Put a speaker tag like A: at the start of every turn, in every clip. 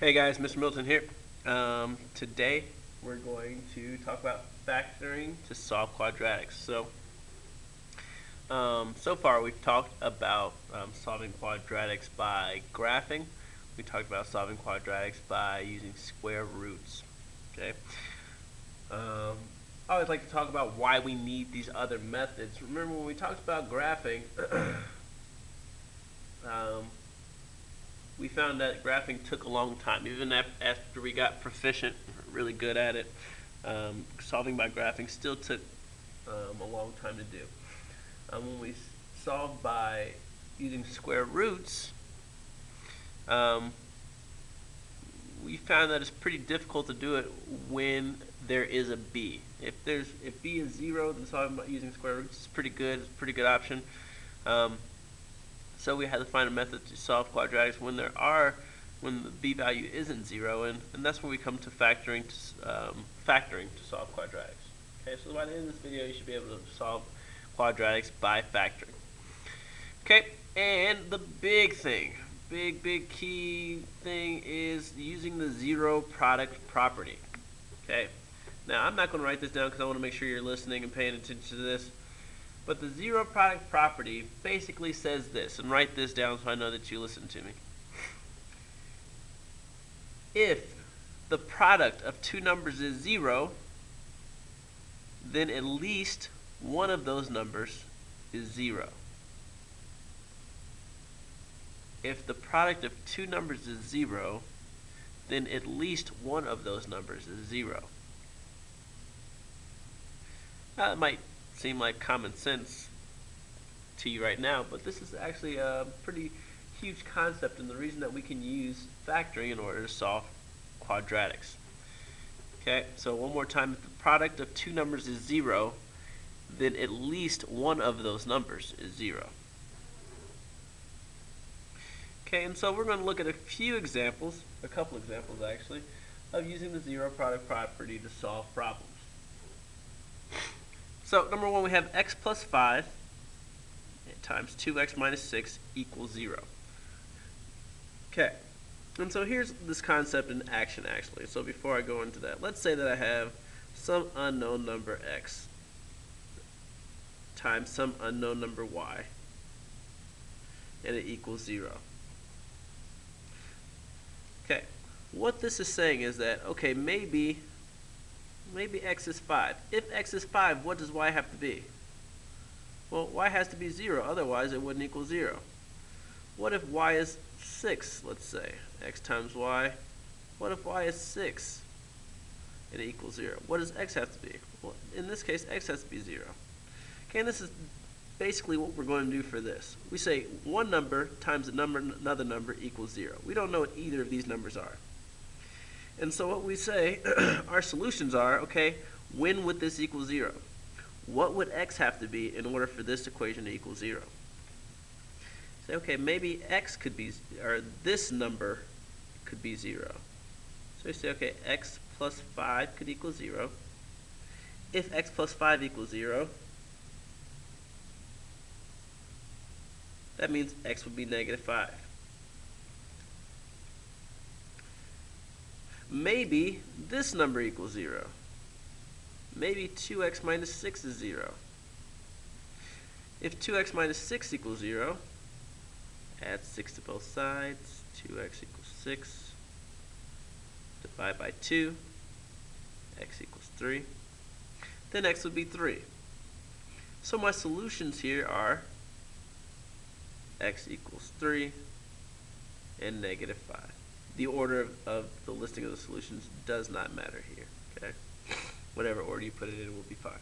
A: Hey guys, Mr. Milton here. Today we're going to talk about factoring to solve quadratics. So far we've talked about solving quadratics by graphing. We talked about solving quadratics by using square roots. Okay. Um, I always like to talk about why we need these other methods. Remember when we talked about graphing, um, we found that graphing took a long time. Even after we got proficient, really good at it, solving by graphing still took a long time to do. When we solved by using square roots, um, we found that it's pretty difficult to do it when there is a b. If b is 0, then solving by using square roots is pretty good. It's a pretty good option. Um, So we had to find a method to solve quadratics when the b value isn't 0, and that's where we come to factoring to solve quadratics. Okay, so by the end of this video, you should be able to solve quadratics by factoring. Okay, and the big key thing is using the zero product property. Okay, now I'm not going to write this down because I want to make sure you're listening and paying attention to this. But the zero product property basically says this, and write this down so I know that you listen to me. If the product of two numbers is 0, then at least one of those numbers is 0. If the product of two numbers is 0, then at least one of those numbers is 0. Now, it might seem like common sense to you right now, but this is actually a pretty huge concept, and the reason that we can use factoring in order to solve quadratics. Okay, so one more time, if the product of two numbers is 0, then at least one of those numbers is 0. Okay, and so we're going to look at a couple examples actually, of using the zero product property to solve problems. So number one, we have x plus 5 times 2x minus 6 equals 0. Okay, and so here's this concept in action actually. So before I go into that, let's say that I have some unknown number x times some unknown number y, and it equals 0. Okay, what this is saying is that, okay, maybe x is 5. If x is 5, what does y have to be? Well, y has to be 0, otherwise it wouldn't equal 0. What if y is 6, let's say? X times y. What if y is 6 and it equals 0? What does x have to be? Well, in this case, x has to be 0. Okay, and this is basically what we're going to do for this. We say one number times another number equals 0. We don't know what either of these numbers are. And so what we say, our solutions are, okay, when would this equal 0? What would x have to be in order for this equation to equal 0? Say, okay, maybe x could be, or this number could be 0. So we say, okay, x plus 5 could equal 0. If x plus 5 equals 0, that means x would be negative 5. Maybe this number equals 0. Maybe 2x minus 6 is 0. If 2x minus 6 equals 0, add 6 to both sides. 2x equals 6. Divide by 2. X equals 3. Then x would be 3. So my solutions here are x equals 3 and negative 5. The order of the listing of the solutions does not matter here. Okay, whatever order you put it in will be fine.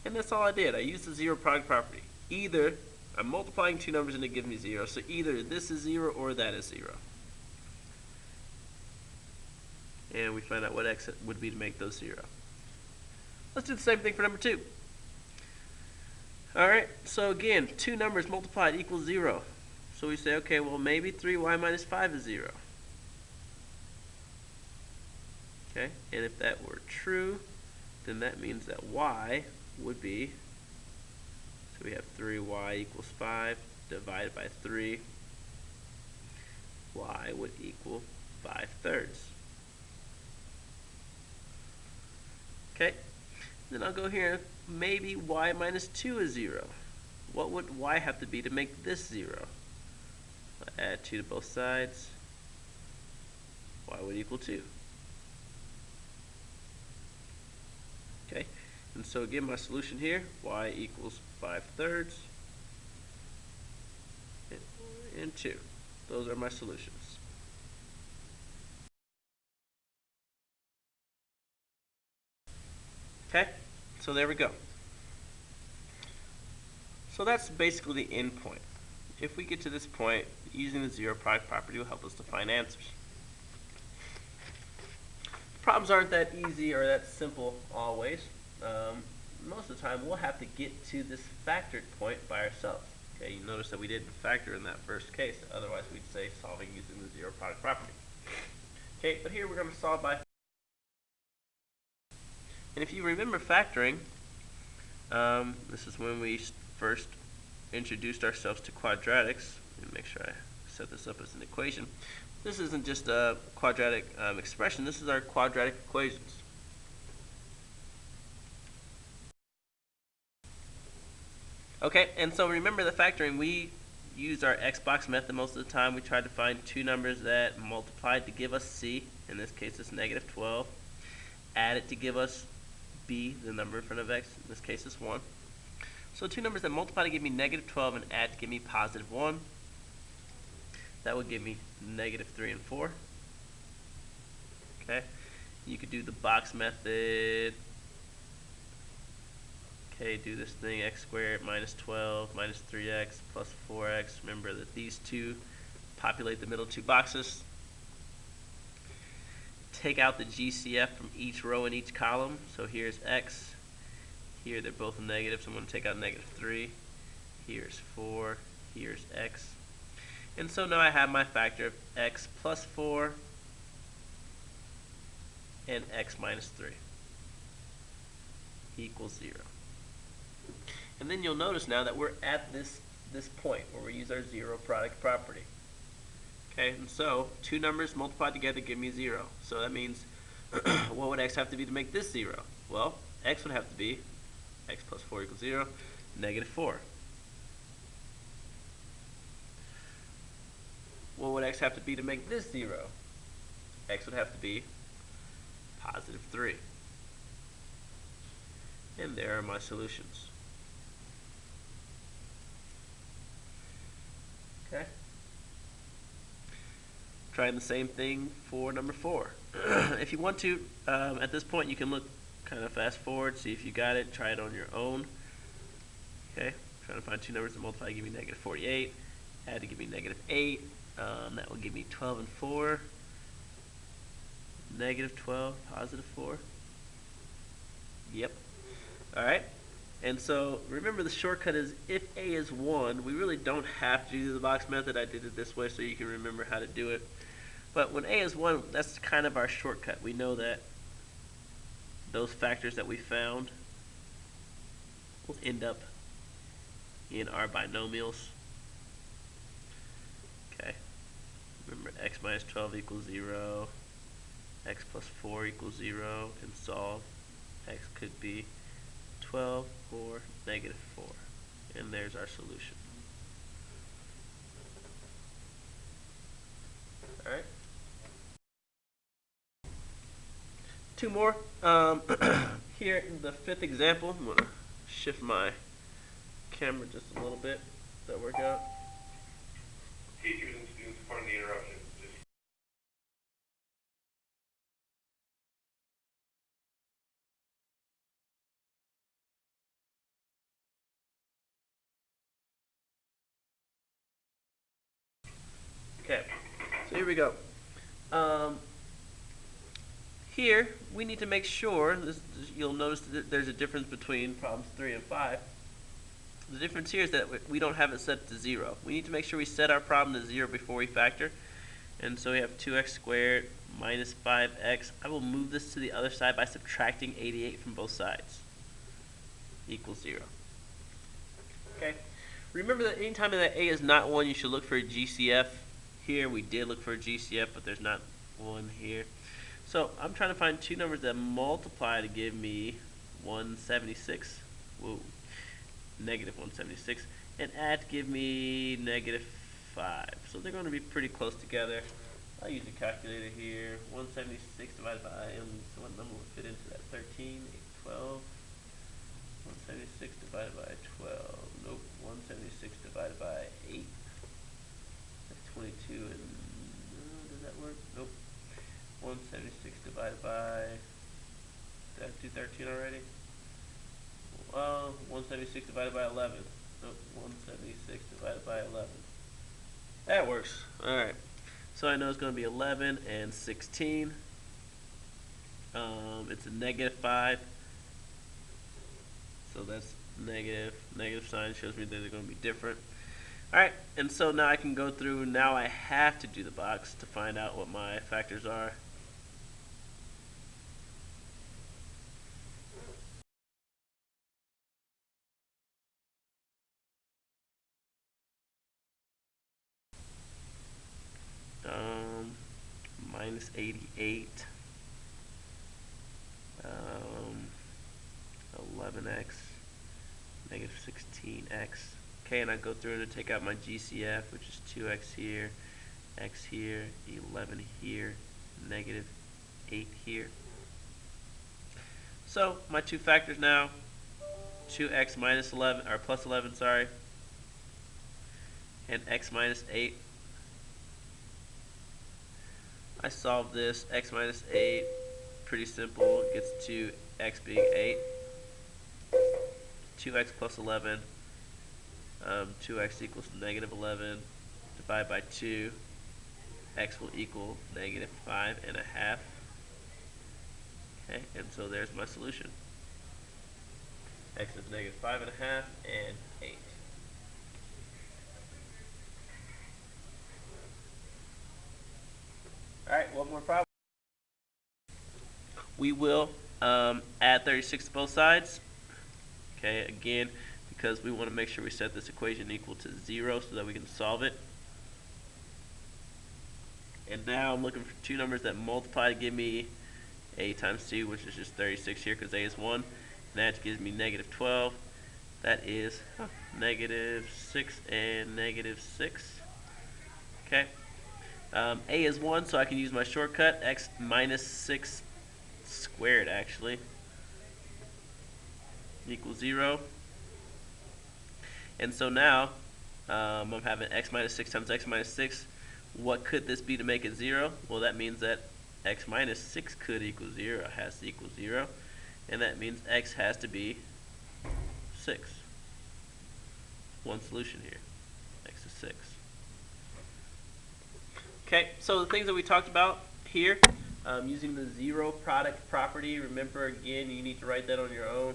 A: And that's all I did. I used the zero product property. Either I'm multiplying two numbers and it gives me 0, so either this is 0 or that is 0. And we find out what x would be to make those 0. Let's do the same thing for number 2. Alright, so again, two numbers multiplied equals 0. So we say, okay, well maybe 3y minus 5 is 0. Okay, and if that were true, then that means that y would be, so we have 3y equals 5 divided by 3. y would equal 5/3. Okay, then I'll go here, maybe y minus 2 is 0. What would y have to be to make this 0? I'll add 2 to both sides. Y would equal 2. Okay, and so again, my solution here, y equals 5/3 and 2. Those are my solutions. Okay, so there we go. So that's basically the end point. If we get to this point, using the zero product property will help us to find answers. Problems aren't that easy or that simple always. Most of the time we'll have to get to this factored point by ourselves. Okay, you notice that we didn't factor in that first case, otherwise we'd say solving using the zero product property. Okay, but here we're going to solve by, and if you remember factoring, this is when we first introduced ourselves to quadratics. Let me make sure I set this up as an equation. This isn't just a quadratic expression, this is our quadratic equations. Okay, and so remember the factoring, we used our Xbox method most of the time. We tried to find two numbers that multiplied to give us C. In this case, it's -12. Add it to give us B, the number in front of X. In this case, it's 1. So two numbers that multiply to give me -12 and add to give me +1. That would give me -3 and 4. Okay, you could do the box method. Okay, do this thing, x squared minus 12 minus 3x plus 4x. Remember that these two populate the middle two boxes. Take out the GCF from each row in each column. So here's x. Here they're both negative, so I'm going to take out -3. Here's 4. Here's x. And so now I have my factor of x plus 4 and x minus 3 equals 0. And then you'll notice now that we're at this point where we use our zero product property. Okay, and so two numbers multiplied together give me 0. So that means what would x have to be to make this 0? Well, x would have to be x plus 4 equals 0, -4. What would x have to be to make this 0? X would have to be +3. And there are my solutions. Okay. Trying the same thing for number 4. If you want to, at this point you can look kind of fast forward, see if you got it, try it on your own. Okay, trying to find two numbers that multiply to give me -48, add to give me -8. That will give me 12 and 4, -12, +4. Yep. Alright, and so remember the shortcut is if A is 1, we really don't have to do the box method. I did it this way so you can remember how to do it. But when A is 1, that's kind of our shortcut. We know that those factors that we found will end up in our binomials. Okay, remember x minus 12 equals 0, x plus 4 equals 0, and solve. X could be 12 or -4, and there's our solution. Alright, two more. Here in the fifth example, I'm going to shift my camera just a little bit. Does that work out?
B: Teachers and students, pardon the interruption.
A: Okay, so here we go. Here, we need to make sure, you'll notice that there's a difference between problems 3 and 5. The difference here is that we don't have it set to 0. We need to make sure we set our problem to 0 before we factor. And so we have 2x squared minus 5x. I will move this to the other side by subtracting 88 from both sides. Equals 0. Okay. Remember that anytime that a is not 1, you should look for a GCF Here we did look for a GCF, but there's not one here. So I'm trying to find two numbers that multiply to give me 176. Whoa. Negative 176. And add to give me negative 5. So they're going to be pretty close together. I'll use a calculator here. 176 divided by, so what number would fit into that? 13, 8, 12. 176 divided by 12. Nope. 176 divided by 8. That's 22. And does that work? Nope. 176 divided by. Did I do 13 already? Well, 176 divided by 11. Nope. 176 divided by 11. That works. All right. So I know it's going to be 11 and 16. It's a negative 5. So that's negative. Negative sign shows me that they're going to be different. Alright, and so now I can go through. Now I have to do the box to find out what my factors are. Minus 88. 11x, negative 16x. Okay, and I go through and take out my GCF, which is 2x here, x here, 11 here, negative 8 here. So my two factors now, 2x minus 11, or plus 11, sorry, and x minus 8. I solve this, x minus 8, pretty simple, it gets to x being 8. 2x plus 11, 2x equals negative 11, divide by 2, x will equal negative 5.5. Okay, and so there's my solution. X is negative 5.5 and 8. Alright, one more problem. We will add 36 to both sides. Okay, again, because we want to make sure we set this equation equal to 0 so that we can solve it. And now I'm looking for two numbers that multiply to give me a times 2, which is just 36 here because a is 1. And that gives me negative 12. That is negative 6 and negative 6. Okay. A is 1, so I can use my shortcut, x minus 6 squared actually equals 0. And so now I'm having x minus 6 times x minus 6. What could this be to make it 0? Well, that means that x minus 6 could equal 0. It has to equal 0. And that means x has to be 6. One solution here. X is 6. Okay, so the things that we talked about here, using the zero product property. Remember, again, you need to write that on your own.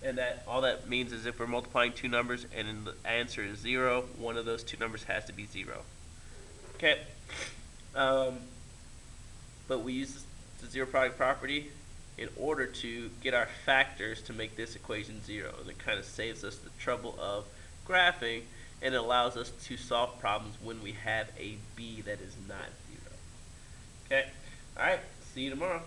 A: And that all that means is if we're multiplying two numbers and the answer is 0, one of those two numbers has to be 0. Okay. But we use the zero product property in order to get our factors to make this equation 0. And it kind of saves us the trouble of graphing, and it allows us to solve problems when we have a b that is not 0. Okay. All right. See you tomorrow.